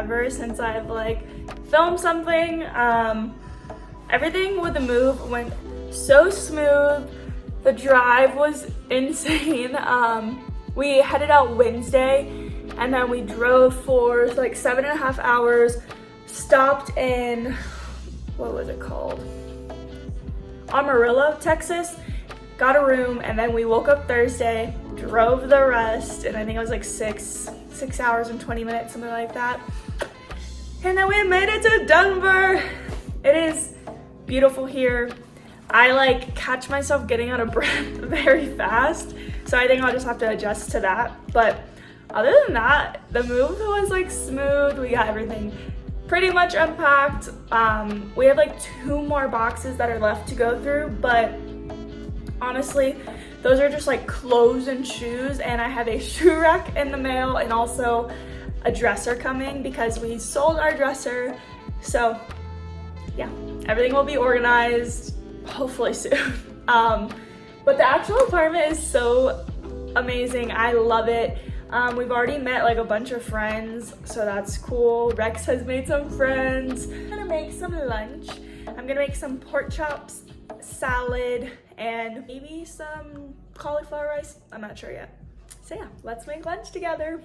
ever since I've like filmed something. Everything with the move went so smooth. The drive was insane. We headed out Wednesday and then we drove for like 7.5 hours, stopped in, what was it called? Amarillo, Texas, got a room, and then we woke up Thursday, drove the rest, and I think it was like 6 hours and 20 minutes, something like that. And then we made it to Denver. It is beautiful here. I like catch myself getting out of breath very fast, so I think I'll just have to adjust to that. But other than that, the move was like smooth. We got everything pretty much unpacked. We have like 2 more boxes that are left to go through, but honestly, those are just like clothes and shoes, and I have a shoe rack in the mail and also a dresser coming because we sold our dresser. So yeah, everything will be organized hopefully soon. But the actual apartment is so amazing. I love it. We've already met like a bunch of friends, so that's cool. Rex has made some friends. I'm gonna make some lunch. I'm gonna make some pork chops, salad, and maybe some cauliflower rice. I'm not sure yet. So yeah, let's make lunch together.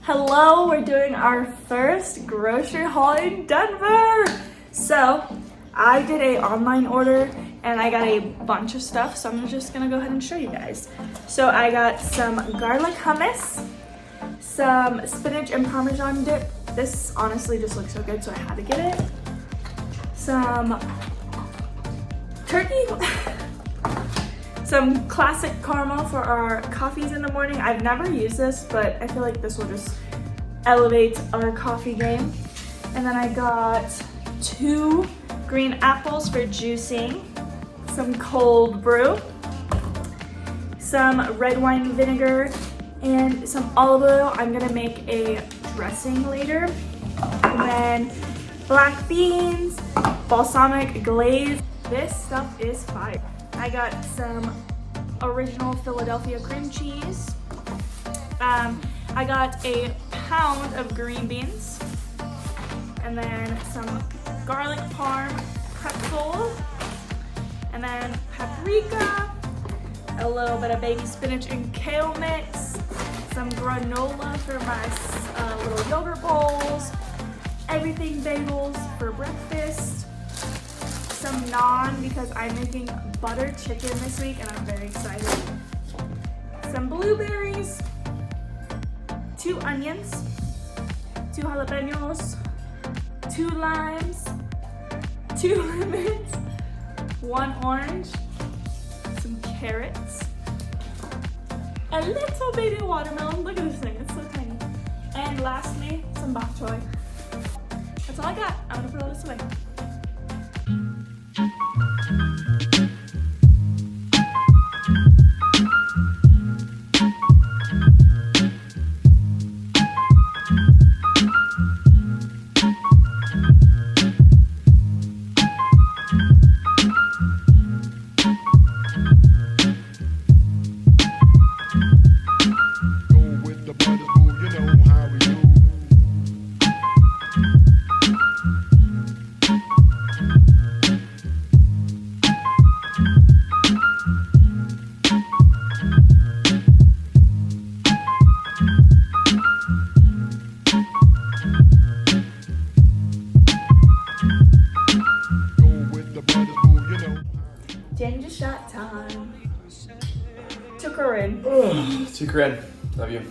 Hello, we're doing our first grocery haul in Denver. So I did an online order and I got a bunch of stuff, so I'm just gonna go ahead and show you guys. So I got some garlic hummus, some spinach and Parmesan dip. This honestly just looks so good, so I had to get it. Some turkey, some classic caramel for our coffees in the morning. I've never used this, but I feel like this will just elevate our coffee game. And then I got 2 green apples for juicing, some cold brew, some red wine vinegar, and some olive oil. I'm gonna make a dressing later. And then black beans, balsamic glaze. This stuff is fire. I got some original Philadelphia cream cheese. I got a pound of green beans, and then some garlic parm pretzels, and then paprika, a little bit of baby spinach and kale mix, some granola for my little yogurt bowls, everything bagels for breakfast, some naan because I'm making butter chicken this week and I'm very excited, some blueberries, 2 onions, 2 jalapenos, 2 limes, 2 lemons, 1 orange, some carrots, a little baby watermelon. Look at this thing, it's so tiny. And lastly, some bok choy. That's all I got. I'm gonna put all this away. Ginger shot time. Took her in. Took her in. Love you.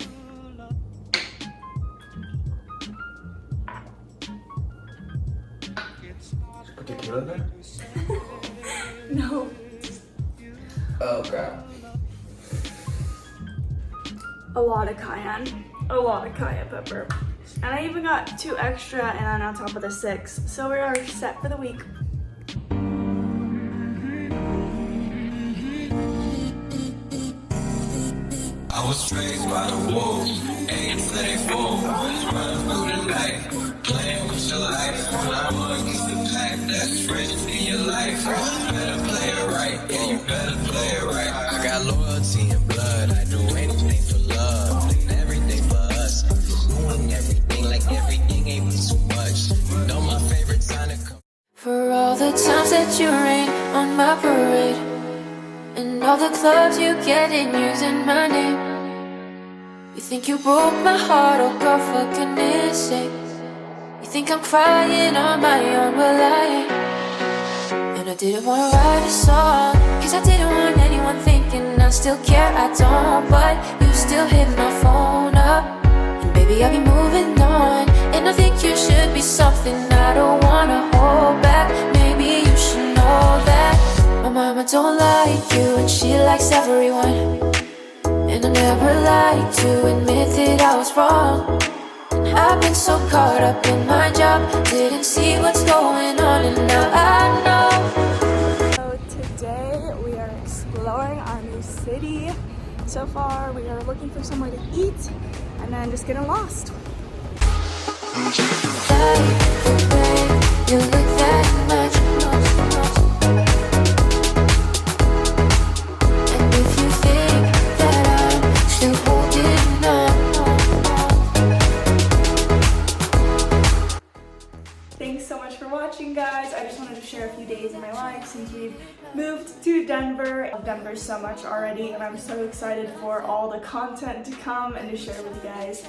Put tequila in there? No. Oh crap. A lot of cayenne. A lot of cayenne pepper. And I even got 2 extra and then on top of the 6. So we are set for the week. I was raised by the wolves, ain't play fool. Running through the night, playing with your life. When I'm against the pack, that's risk in your life. Better play it right, yeah, you better play it right. I got loyalty and blood, I do anything for love, and everything for us. Doing everything like everything ain't too much. You know my favorite time to come. For all the times that you rain on my parade, and all the clubs you get in using my name. You think you broke my heart, oh girl, for goodness sake. You think I'm crying on my own, well I ain't. And I didn't wanna write a song, cause I didn't want anyone thinking I still care, I don't. But you still hit my phone up, and baby I'll be moving on. And I think you should be something I don't wanna hold back. Maybe you should know that my mama don't like you and she likes everyone. And I never like to admit that I was wrong. I've been so caught up in my job, didn't see what's going on, and now I know. So today we are exploring our new city. So far we are looking for somewhere to eat and then just getting lost. You look that much. And if you think that I'm still holding on. Thanks so much for watching, guys. I just wanted to share a few days in my life since we've moved to Denver. I love Denver so much already, and I'm so excited for all the content to come and to share with you guys.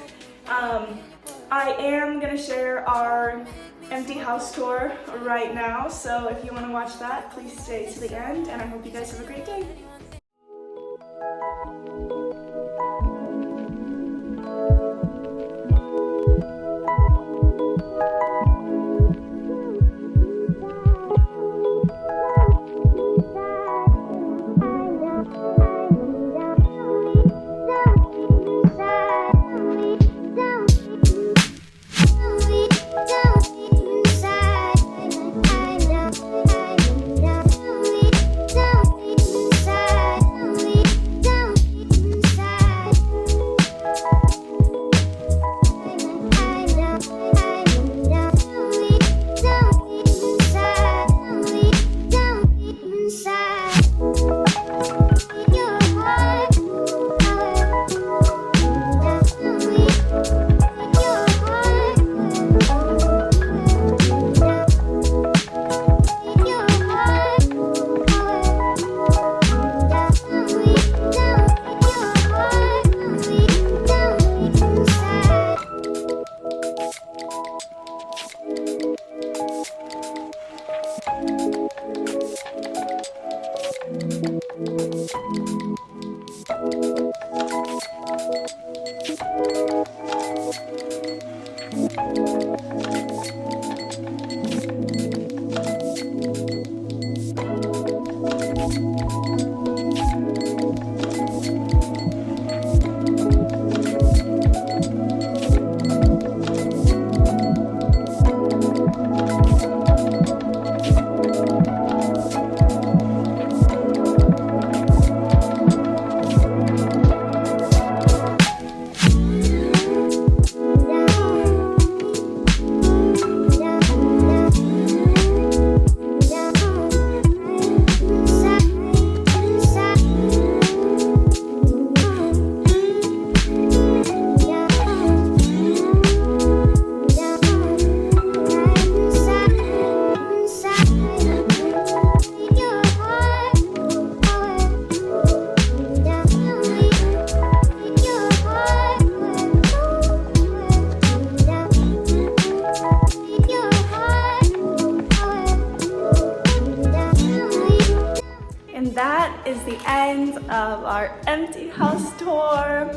I am gonna share our empty house tour right now, so if you want to watch that, please stay to the end, and I hope you guys have a great day. Inside. And that is the end of our empty house tour.